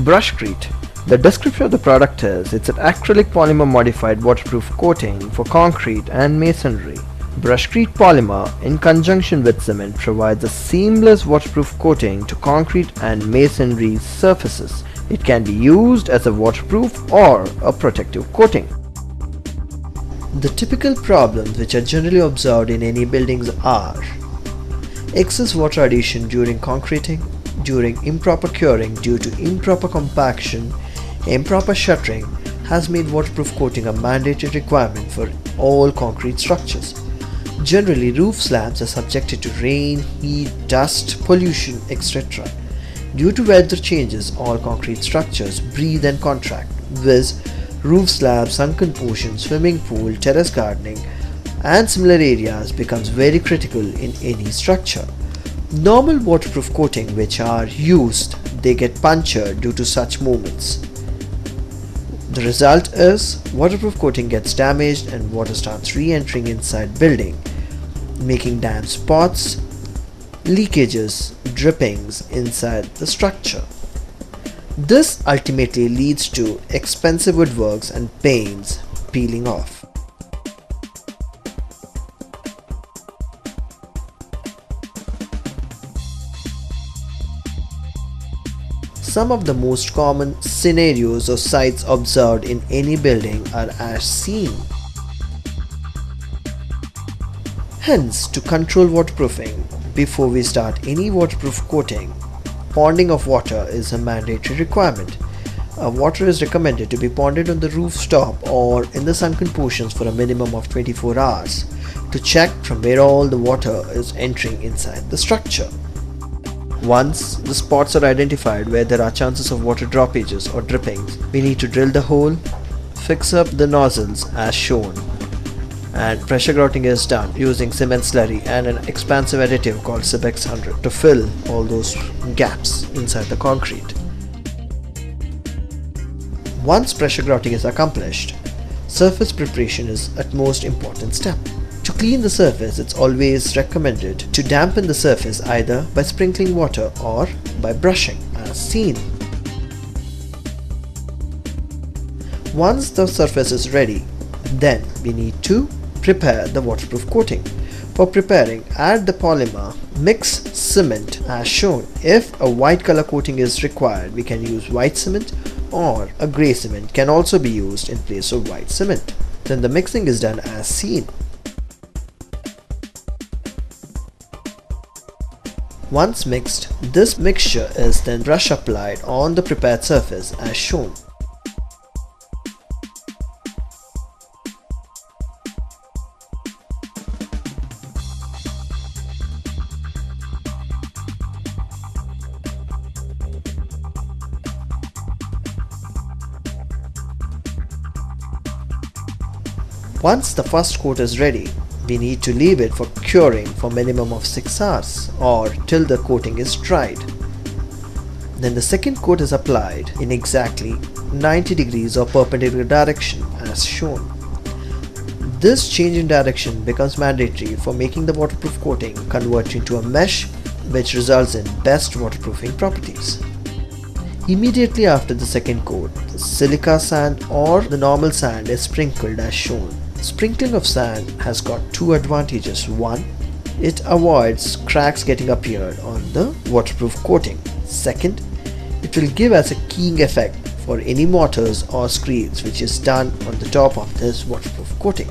Brushcrete. The description of the product is, it's an acrylic polymer modified waterproof coating for concrete and masonry. Brushcrete polymer in conjunction with cement provides a seamless waterproof coating to concrete and masonry surfaces. It can be used as a waterproof or a protective coating. The typical problems which are generally observed in any buildings are excess water addition during concreting, during improper curing due to improper compaction, improper shuttering has made waterproof coating a mandatory requirement for all concrete structures. Generally, roof slabs are subjected to rain, heat, dust, pollution, etc. Due to weather changes, all concrete structures breathe and contract, viz. Roof slabs, sunken portions, swimming pool, terrace gardening, and similar areas becomes very critical in any structure. Normal waterproof coating which are used, they get punctured due to such movements. The result is waterproof coating gets damaged and water starts re-entering inside building, making damp spots, leakages, drippings inside the structure. This ultimately leads to expensive woodworks and paints peeling off. Some of the most common scenarios or sites observed in any building are as seen. Hence, to control waterproofing, before we start any waterproof coating, ponding of water is a mandatory requirement. Water is recommended to be ponded on the rooftop or in the sunken portions for a minimum of 24 hours to check from where all the water is entering inside the structure. Once the spots are identified where there are chances of water droppages or drippings, we need to drill the hole, fix up the nozzles as shown, and pressure grouting is done using cement slurry and an expansive additive called Cibex 100 to fill all those gaps inside the concrete. Once pressure grouting is accomplished, surface preparation is at most important step. To clean the surface, it's always recommended to dampen the surface either by sprinkling water or by brushing as seen. Once the surface is ready, then we need to prepare the waterproof coating. For preparing, add the polymer, mix cement as shown. If a white color coating is required, we can use white cement, or a grey cement can also be used in place of white cement. Then the mixing is done as seen. Once mixed, this mixture is then brush applied on the prepared surface as shown. Once the first coat is ready, we need to leave it for curing for minimum of 6 hours or till the coating is dried. Then the second coat is applied in exactly 90 degrees or perpendicular direction as shown. This change in direction becomes mandatory for making the waterproof coating convert into a mesh, which results in best waterproofing properties. Immediately after the second coat, the silica sand or the normal sand is sprinkled as shown. Sprinkling of sand has got two advantages. One, it avoids cracks getting appeared on the waterproof coating. Second, it will give us a keying effect for any mortars or screeds which is done on the top of this waterproof coating.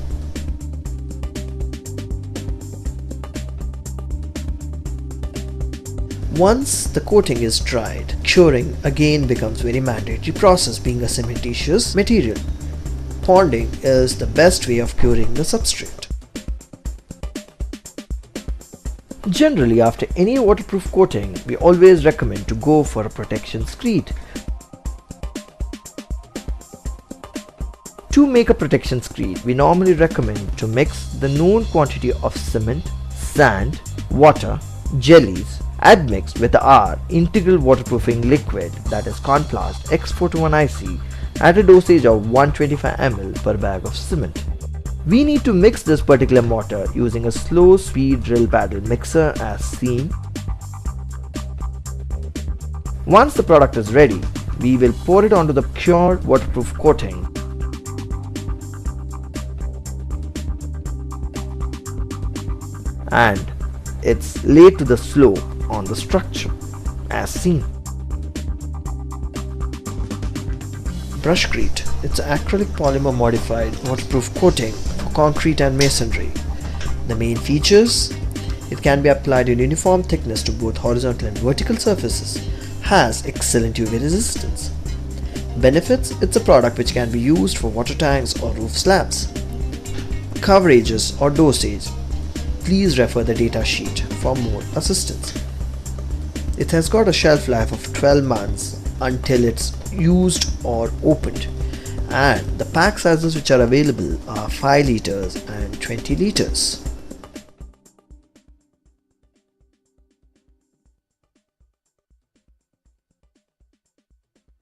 Once the coating is dried, curing again becomes very mandatory process, being a cementitious material. Ponding is the best way of curing the substrate. Generally, after any waterproof coating, we always recommend to go for a protection screed. To make a protection screed, we normally recommend to mix the known quantity of cement, sand, water, jellies, admixed with the R integral waterproofing liquid, that is Conplast X421IC, at a dosage of 125 ml per bag of cement. We need to mix this particular mortar using a slow speed drill paddle mixer as seen. Once the product is ready, We will pour it onto the pure waterproof coating. And it's laid to the slope on the structure as seen. Brushcrete, it's an acrylic polymer modified waterproof coating for concrete and masonry. The main features: it can be applied in uniform thickness to both horizontal and vertical surfaces, has excellent UV resistance. Benefits: it's a product which can be used for water tanks or roof slabs. Coverages or dosage: please refer the data sheet for more assistance. It has got a shelf life of 12 months until it's used or opened, and the pack sizes which are available are 5 liters and 20 liters.